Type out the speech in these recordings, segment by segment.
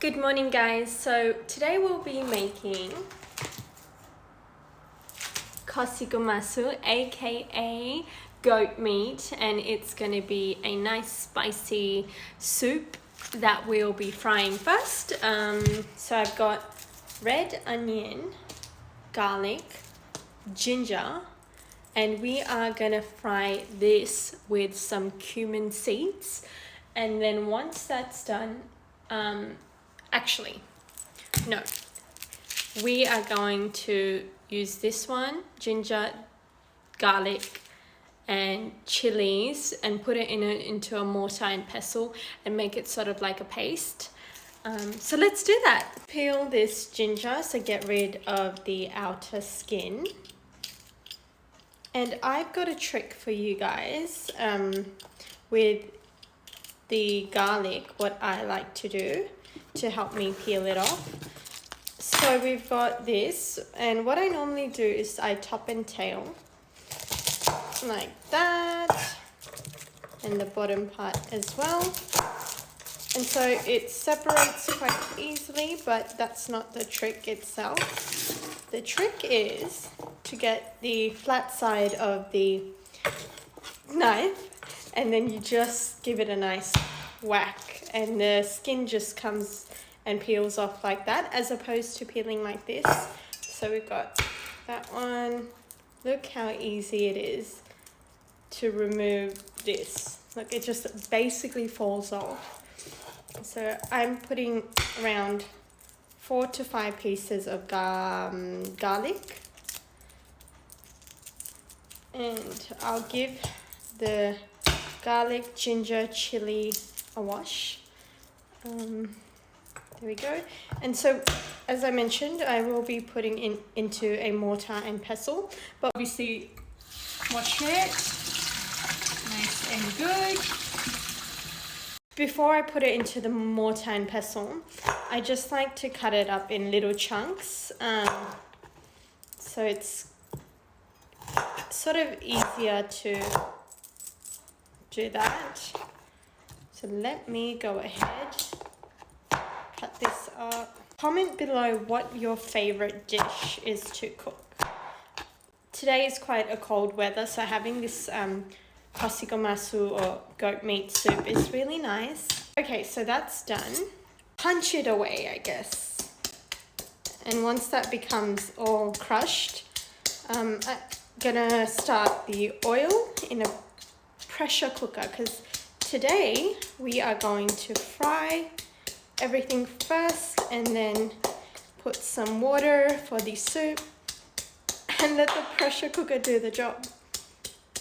Good morning, guys. So today we'll be making Khasi masu, aka goat meat, and it's going to be a nice spicy soup that we'll be frying first. So I've got red onion, garlic, ginger, and we are going to fry this with some cumin seeds. And then once that's done, actually, no. We are going to use this one, ginger, garlic, and chilies, and put it into a mortar and pestle and make it sort of like a paste. So let's do that. Peel this ginger, so get rid of the outer skin. And I've got a trick for you guys with the garlic, what I like to do to help me peel it off. So we've got this, and what I normally do is I top and tail like that, and the bottom part as well. And so it separates quite easily, but that's not the trick itself. The trick is to get the flat side of the knife, and then you just give it a nice whack, and the skin just comes and peels off like that, as opposed to peeling like this. So we've got that one. Look how easy it is to remove this. Look, it just basically falls off. So I'm putting around 4 to 5 pieces of garlic, and I'll give the garlic, ginger, chili a wash. There we go. And so, as I mentioned, I will be putting into a mortar and pestle, but obviously wash it nice and good. Before I put it into the mortar and pestle, I just like to cut it up in little chunks, so it's sort of easier to do that. So let me go ahead, cut this up. Comment below what your favorite dish is to cook. Today is quite a cold weather, so having this Khasi masu or goat meat soup is really nice. Okay, so that's done. Punch it away, I guess. And once that becomes all crushed, I'm gonna start the oil in a pressure cooker, because today we are going to fry everything first and then put some water for the soup and let the pressure cooker do the job,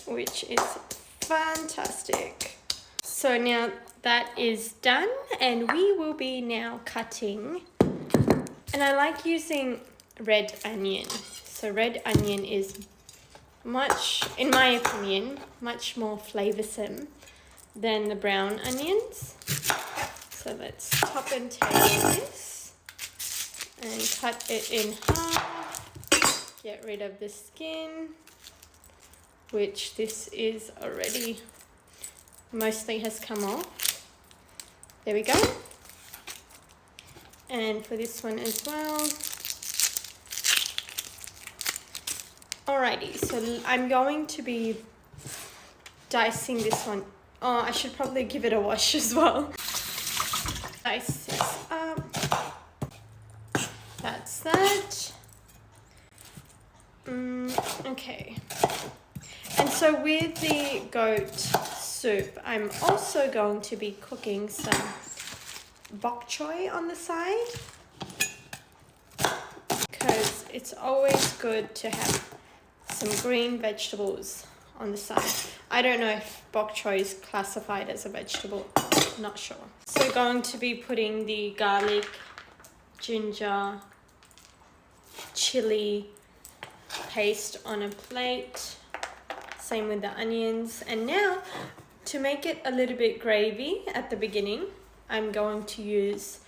which is fantastic. So now that is done, and we will be now cutting, and I like using red onion. So red onion is much, in my opinion, much more flavoursome than the brown onions. So let's top and tail this and cut it in half. Get rid of the skin, which this is already mostly has come off. There we go. And for this one as well. Alrighty, so I'm going to be dicing this one. Oh, I should probably give it a wash as well. Dice this up. That's that. Okay. And so with the goat soup, I'm also going to be cooking some bok choy on the side, because it's always good to have some green vegetables on the side. I don't know if bok choy is classified as a vegetable, not sure. So going to be putting the garlic, ginger, chili paste on a plate. Same with the onions. And now, to make it a little bit gravy at the beginning, I'm going to use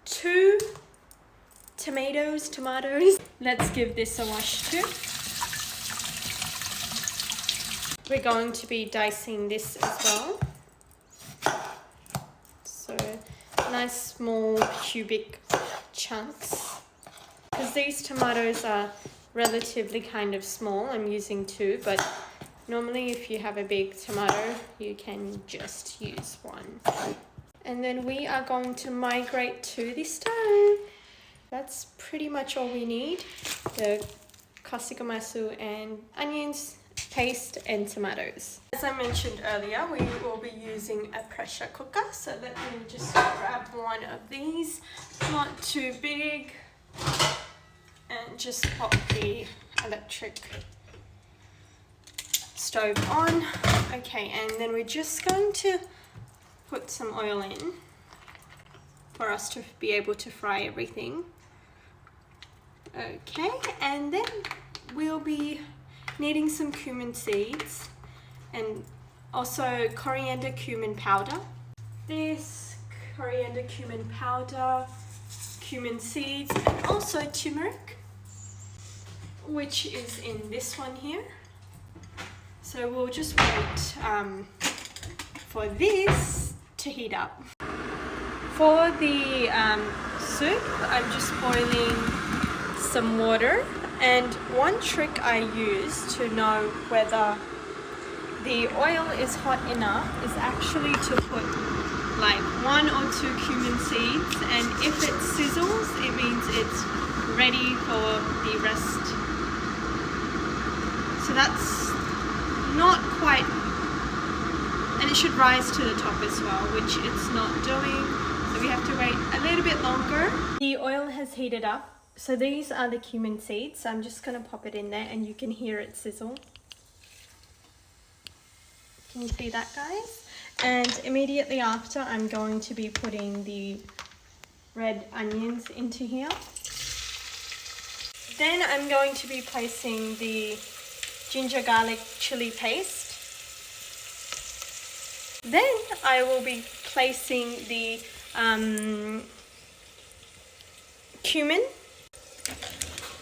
2 tomatoes. Let's give this a wash too. We're going to be dicing this as well. So nice small cubic chunks. Because these tomatoes are relatively kind of small, I'm using 2, but normally if you have a big tomato, you can just use 1. And then we are going to migrate to the stove. That's pretty much all we need. The Khasi masu and onions, paste and tomatoes. As I mentioned earlier, we will be using a pressure cooker. So let me just grab one of these, not too big, and just pop the electric stove on. Okay, and then we're just going to put some oil in for us to be able to fry everything. Okay, and then we'll be needing some cumin seeds and also coriander cumin powder. This coriander cumin powder, cumin seeds, and also turmeric, which is in this one here. So we'll just wait for this to heat up. For the soup, I'm just boiling some water, and one trick I use to know whether the oil is hot enough is actually to put like 1 or 2 cumin seeds, and if it sizzles, it means it's ready for the rest. So that's not quite, and it should rise to the top as well, which it's not doing, so we have to wait a little bit longer. The oil has heated up. So these are the cumin seeds. So I'm just going to pop it in there and you can hear it sizzle. Can you see that, guys? And immediately after, I'm going to be putting the red onions into here. Then I'm going to be placing the ginger garlic chili paste. Then I will be placing the cumin.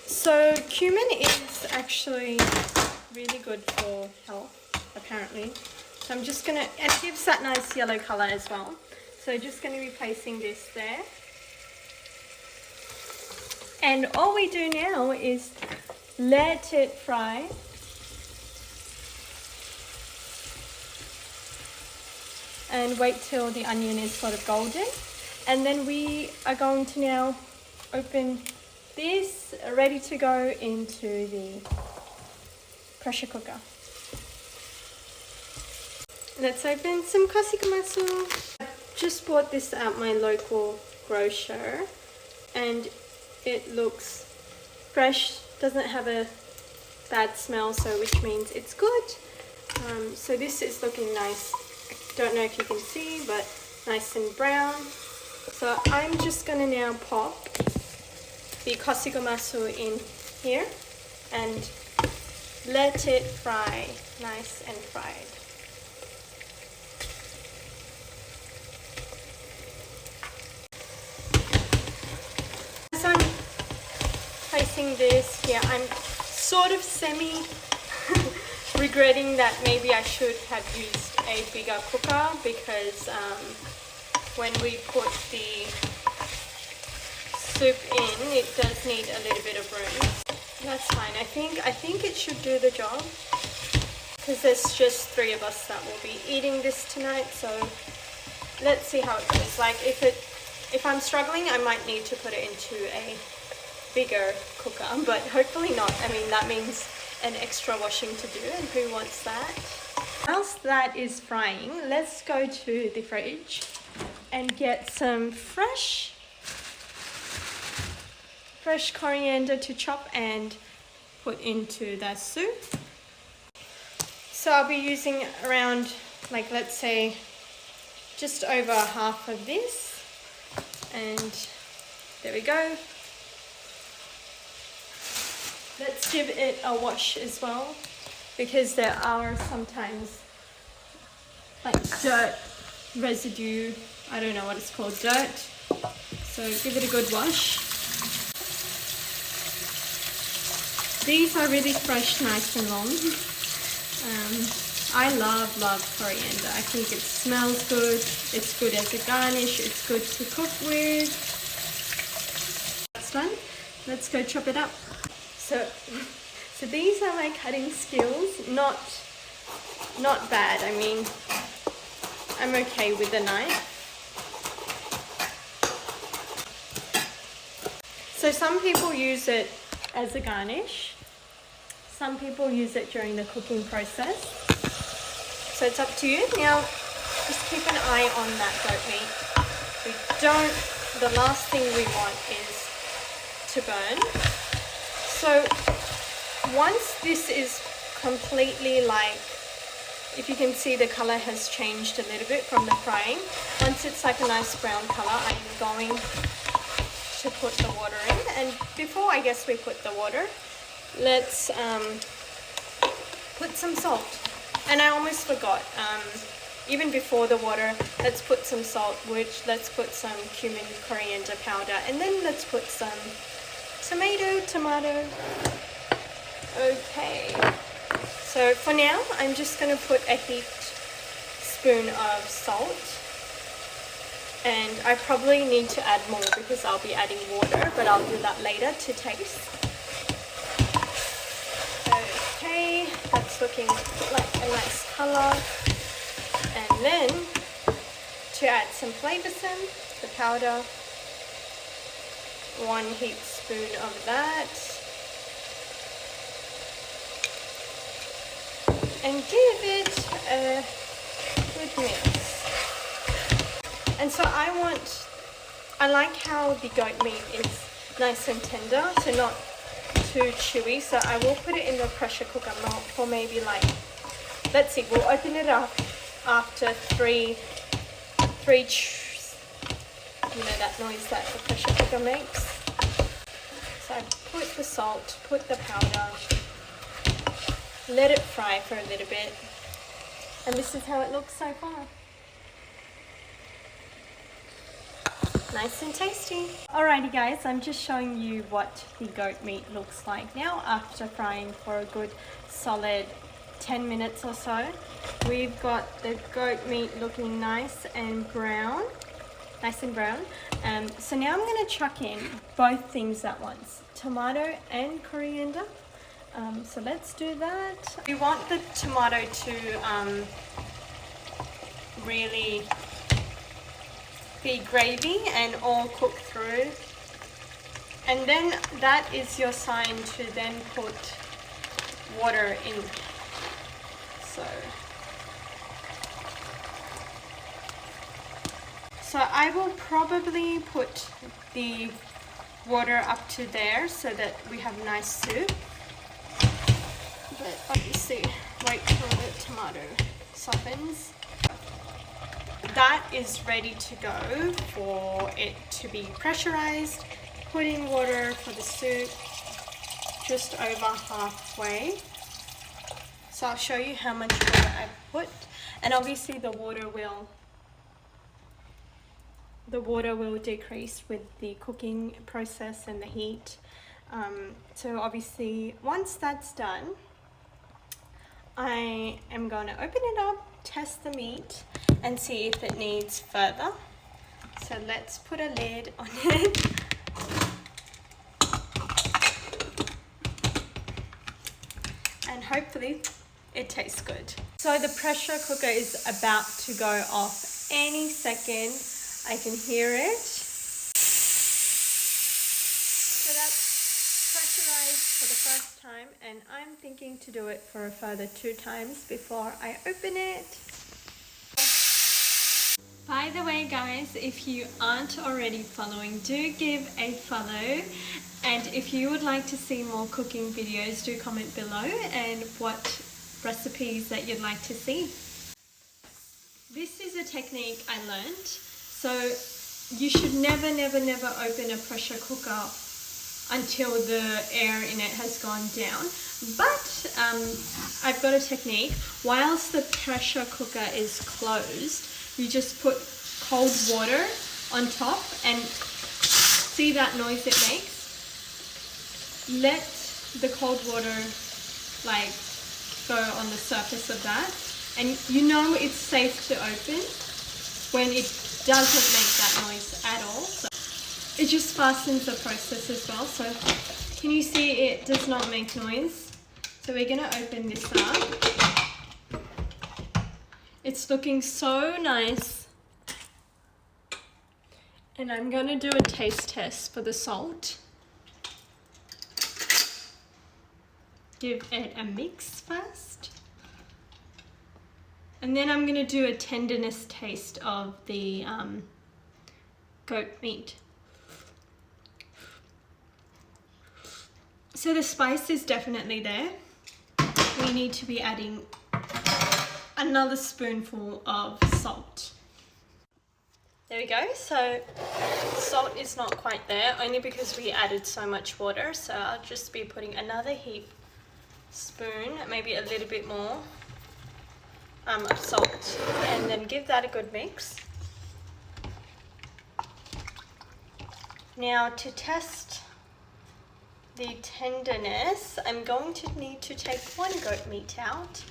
So cumin is actually really good for health, apparently. So I'm just gonna, and it gives that nice yellow color as well. So just gonna be placing this there. And all we do now is let it fry. And wait till the onion is sort of golden. And then we are going to now open this, ready to go into the pressure cooker. Let's open some Khasi masu. I just bought this at my local grocer and it looks fresh, doesn't have a bad smell, so which means it's good. So this is looking nice. I don't know if you can see, but nice and brown. So I'm just gonna now pop the Khasi masu in here and let it fry nice and fried. As I'm placing this here, I'm sort of regretting that maybe I should have used a bigger cooker, because when we put the soup in, it does need a little bit of room. That's fine. I think it should do the job, because there's just 3 of us that will be eating this tonight. So let's see how it goes. Like if I'm struggling, I might need to put it into a bigger cooker, but hopefully not. I mean, that means an extra washing to do, and who wants that? Whilst that is frying, let's go to the fridge and get some fresh coriander to chop and put into the soup. So I'll be using around, like, let's say just over half of this, and there we go. Let's give it a wash as well, because there are sometimes like dirt residue, I don't know what it's called, dirt. So give it a good wash. These are really fresh, nice and long. I love coriander. I think it smells good. It's good as a garnish. It's good to cook with. That's done. Let's go chop it up. So these are my cutting skills. Not bad. I mean, I'm okay with the knife. So some people use it as a garnish. Some people use it during the cooking process. So it's up to you. Now, just keep an eye on that goat meat. The last thing we want is to burn. So once this is completely if you can see the color has changed a little bit from the frying, once it's like a nice brown color, I'm going to put the water in. And before I guess we put the water, let's put some salt. And I almost forgot, even before the water, let's put some salt, let's put some cumin, coriander powder, and then let's put some tomato. Okay, so for now, I'm just going to put a heaped spoon of salt. And I probably need to add more because I'll be adding water, but I'll do that later to taste. Okay, that's looking like a nice color. And then to add some flavors in, the powder, 1 heaped spoon of that. And give it a good mix. And so I like how the goat meat is nice and tender, so not too chewy. So I will put it in the pressure cooker for maybe let's see, we'll open it up after three, that noise that the pressure cooker makes. So I put the salt, put the powder, let it fry for a little bit. And this is how it looks so far. Nice and tasty. Alrighty guys, I'm just showing you what the goat meat looks like now after frying for a good solid 10 minutes or so. We've got the goat meat looking nice and brown. So now I'm going to chuck in both things at once, tomato and coriander. So let's do that. We want the tomato to really be gravy and all cook through, and then that is your sign to then put water in. So I will probably put the water up to there so that we have nice soup, but obviously wait till the tomato softens. That is ready to go for it to be pressurized. Put in water for the soup, just over halfway. So I'll show you how much water I put, and obviously the water will decrease with the cooking process and the heat. So obviously once that's done, I am going to open it up, test the meat and see if it needs further. So let's put a lid on it. And hopefully it tastes good. So the pressure cooker is about to go off any second. I can hear it. So that's pressurized for the first time, and I'm thinking to do it for a further 2 times before I open it. By the way guys, if you aren't already following, do give a follow, and if you would like to see more cooking videos, do comment below and what recipes that you'd like to see. This is a technique I learned. So you should never open a pressure cooker until the air in it has gone down. But I've got a technique. Whilst the pressure cooker is closed, you just put cold water on top, and see that noise it makes? Let the cold water go on the surface of that, And you know it's safe to open when it doesn't make that noise at all. So it just fastens the process as well. So can you see it does not make noise? So we're gonna open this up. It's looking so nice. And I'm gonna do a taste test for the salt. Give it a mix first. And then I'm gonna do a tenderness taste of the goat meat. So the spice is definitely there. We need to be adding another spoonful of salt. There we go. So salt is not quite there, only because we added so much water. So I'll just be putting another spoon, maybe a little bit more of salt, and then give that a good mix. Now to test the tenderness, I'm going to need to take one goat meat out,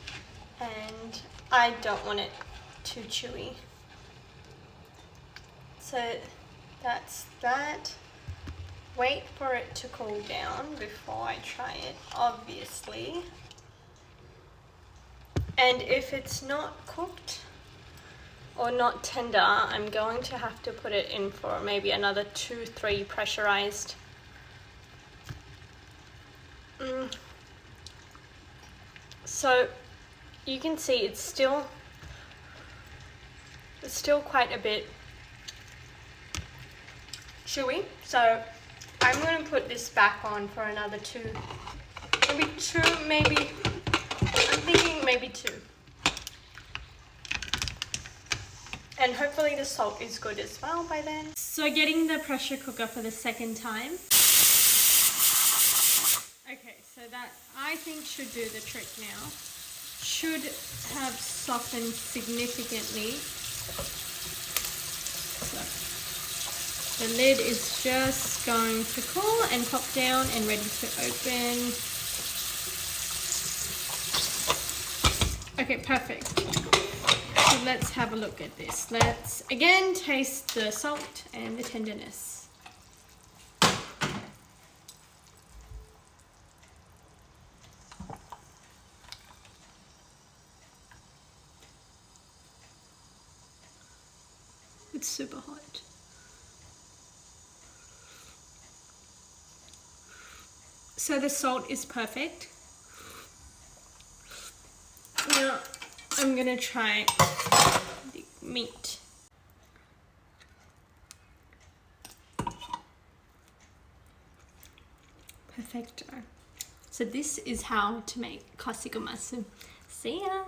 and I don't want it too chewy. So that's that. Wait for it to cool down before I try it, obviously. And if it's not cooked or not tender, I'm going to have to put it in for maybe another 2-3 pressurized. So you can see it's still quite a bit chewy. So I'm going to put this back on for another maybe two, I'm thinking maybe 2. And hopefully the salt is good as well by then. So getting the pressure cooker for the second time. Okay, so that I think should do the trick now. Should have softened significantly. So the lid is just going to cool and pop down and ready to open. Okay, perfect. So let's have a look at this. Let's again taste the salt and the tenderness. It's super hot. So the salt is perfect. Now I'm gonna try the meat. Perfecto. So this is how to make Khasi masu. See ya!